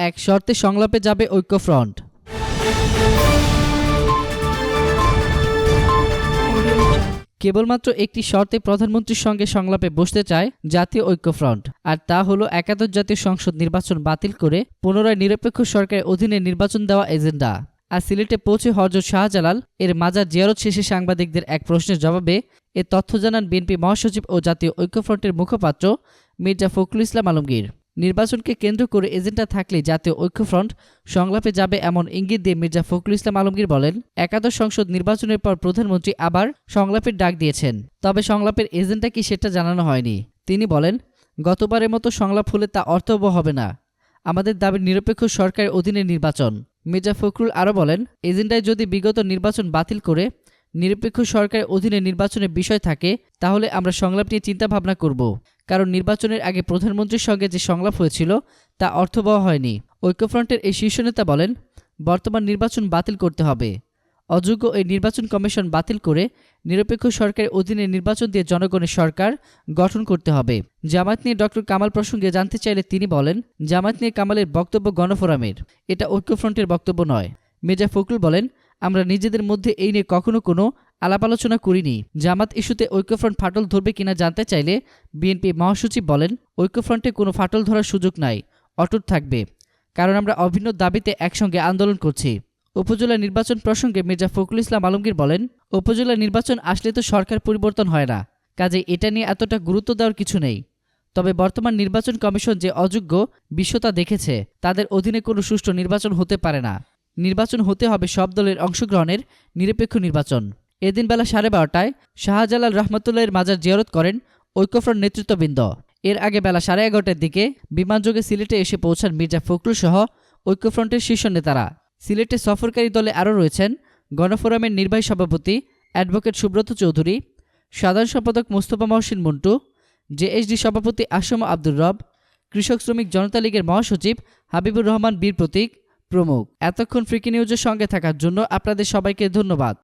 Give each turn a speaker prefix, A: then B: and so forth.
A: এক শর্তে সংলাপে যাবে ঐক্যফ্রন্ট। কেবলমাত্র একটি শর্তে প্রধানমন্ত্রীর সঙ্গে সংলাপে বসতে চায় জাতীয় ঐক্যফ্রন্ট, আর তা হলো একাদশ জাতীয় সংসদ নির্বাচন বাতিল করে পুনরায় নিরপেক্ষ সরকারের অধীনে নির্বাচন দেওয়া এজেন্ডা। আর সিলেটে পৌঁছে হযরত শাহজালাল এর মাজার জিয়ারত শেষে সাংবাদিকদের এক প্রশ্নের জবাবে এ তথ্য জানান বিএনপি মহাসচিব ও জাতীয় ঐক্যফ্রন্টের মুখপাত্র মির্জা ফখরুল ইসলাম আলমগীর। নির্বাচনকে কেন্দ্র করে এজেন্ডা থাকলে জাতীয় ঐক্যফ্রন্ট সংলাপে যাবে এমন ইঙ্গিত দিয়ে মির্জা ফখরুল ইসলাম আলমগীর বলেন, একাদশ সংসদ নির্বাচনের পর প্রধানমন্ত্রী আবার সংলাপের ডাক দিয়েছেন, তবে সংলাপের এজেন্ডা কি সেটা জানানো হয়নি। তিনি বলেন, গতবারের মতো সংলাপ হলে তা অর্থবহ হবে না। আমাদের দাবি নিরপেক্ষ সরকারের অধীনে নির্বাচন। মির্জা ফখরুল আরও বলেন, এজেন্ডায় যদি বিগত নির্বাচন বাতিল করে নিরপেক্ষ সরকারের অধীনে নির্বাচনের বিষয় থাকে তাহলে আমরা সংলাপ নিয়ে চিন্তাভাবনা করব, কারণ নির্বাচনের আগে প্রধানমন্ত্রীর সঙ্গে যে সংলাপ হয়েছিল তা অর্থবহ হয়নি। ঐক্যফ্রন্টের এই শীর্ষ নেতা বলেন, বর্তমান নির্বাচন বাতিল করতে হবে। অযোগ্য এই নির্বাচন কমিশন বাতিল করে নিরপেক্ষ সরকারের অধীনে নির্বাচন দিয়ে জনগণের সরকার গঠন করতে হবে। জামায়াত নিয়ে ডক্টর কামাল প্রসঙ্গে জানতে চাইলে তিনি বলেন, জামায়াত নিয়ে কামালের বক্তব্য গণফোরামের, এটা ঐক্যফ্রন্টের বক্তব্য নয়। মির্জা ফখরুল বলেন, আমরা নিজেদের মধ্যে এই নিয়ে কখনো কোনো আলাপ আলোচনা করিনি। জামাত ইস্যুতে ঐক্যফ্রন্ট ফাটল ধরবে কিনা জানতে চাইলে বিএনপি মহাসচিব বলেন, ঐক্যফ্রন্টে কোনো ফাটল ধরার সুযোগ নাই, অটুট থাকবে, কারণ আমরা অভিন্ন দাবিতে একসঙ্গে আন্দোলন করছি। উপজেলা নির্বাচন প্রসঙ্গে মির্জা ফখরুল ইসলাম আলমগীর বলেন, উপজেলা নির্বাচন আসলে তো সরকার পরিবর্তন হয় না, কাজেই এটা নিয়ে এতটা গুরুত্ব দেওয়ার কিছু নেই। তবে বর্তমান নির্বাচন কমিশন যে অযোগ্য বিশ্বতা দেখেছে, তাদের অধীনে কোনো সুষ্ঠু নির্বাচন হতে পারে না। নির্বাচন হতে হবে সব দলের অংশগ্রহণের নিরপেক্ষ নির্বাচন। এদিন বেলা 12:30টায় শাহজালাল রহমতুল্লাহের মাজার জিয়ারত করেন ঐক্যফ্রন্ট নেতৃত্ববৃন্দ। এর আগে বেলা 11:30টার দিকে বিমানযোগে সিলেটে এসে পৌঁছান মির্জা ফখরুল সহ ঐক্যফ্রন্টের শীর্ষ নেতারা। সিলেটে সফরকারী দলে আরও রয়েছেন গণফোরামের নির্বাহী সভাপতি অ্যাডভোকেট সুব্রত চৌধুরী, সাধারণ সম্পাদক মোস্তফা মহসিন মন্টু, জেএসডি সভাপতি আসম আব্দুর রব, কৃষক শ্রমিক জনতা লীগের মহাসচিব হাবিবুর রহমান বীর প্রতীক প্রমুখ। এতক্ষণ ফ্রিকি নিউজের সঙ্গে থাকার জন্য আপনাদের সবাইকে ধন্যবাদ।